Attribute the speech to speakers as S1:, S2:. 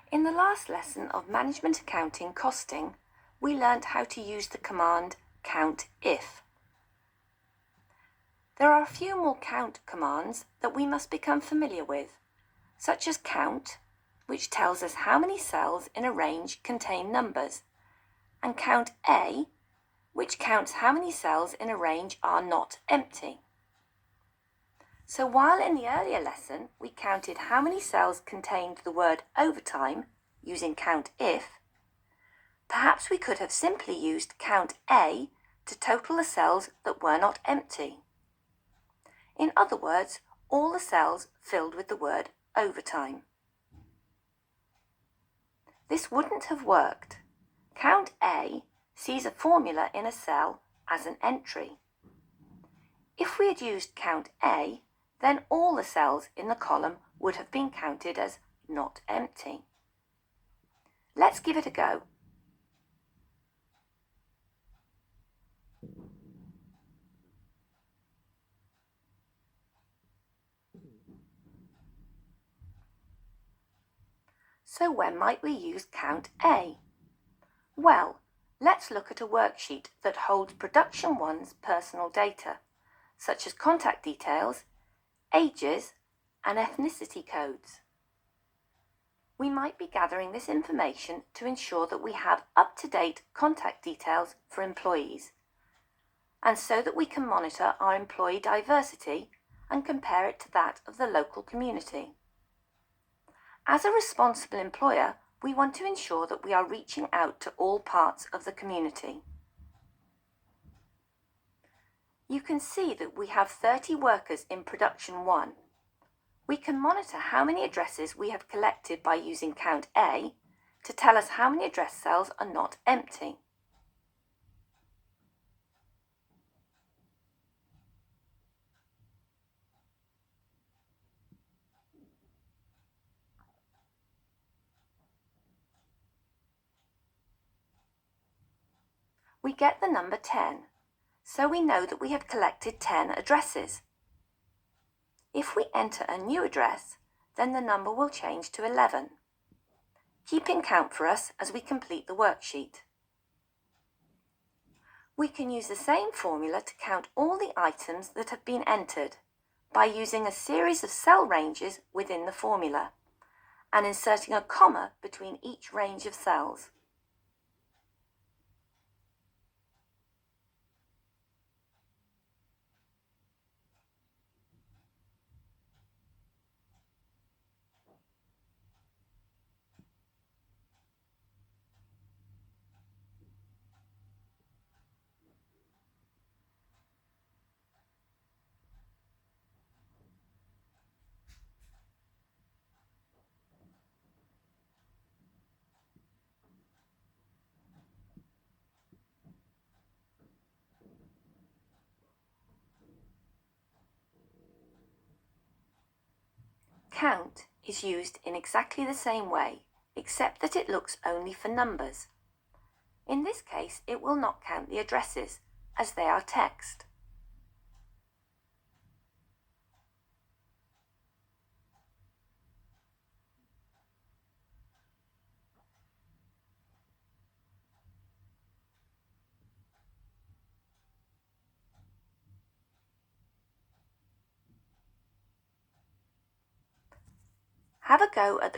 S1: In the last lesson of Management Accounting Costing, we learnt how to use the command COUNTIF. There are a few more count commands that we must become familiar with, such as count, which tells us how many cells in a range contain numbers, and count A, which counts how many cells in a range are not empty. So while in the earlier lesson we counted how many cells contained the word overtime using COUNTIF, perhaps we could have simply used count A to total the cells that were not empty. In other words, all the cells filled with the word overtime. This wouldn't have worked. Count A sees a formula in a cell as an entry. If we had used count A, then all the cells in the column would have been counted as not empty. Let's give it a go. So when might we use count A? Well, let's look at a worksheet that holds Production 1's personal data, such as contact details, ages, and ethnicity codes. We might be gathering this information to ensure that we have up-to-date contact details for employees, and so that we can monitor our employee diversity and compare it to that of the local community. As a responsible employer, we want to ensure that we are reaching out to all parts of the community. You can see that we have 30 workers in Production 1. We can monitor how many addresses we have collected by using Count A to tell us how many address cells are not empty. We get the number 10, so we know that we have collected 10 addresses. If we enter a new address, then the number will change to 11, keeping count for us as we complete the worksheet. We can use the same formula to count all the items that have been entered by using a series of cell ranges within the formula and inserting a comma between each range of cells. Count is used in exactly the same way, except that it looks only for numbers. In this case, it will not count the addresses, as they are text. Have a go at the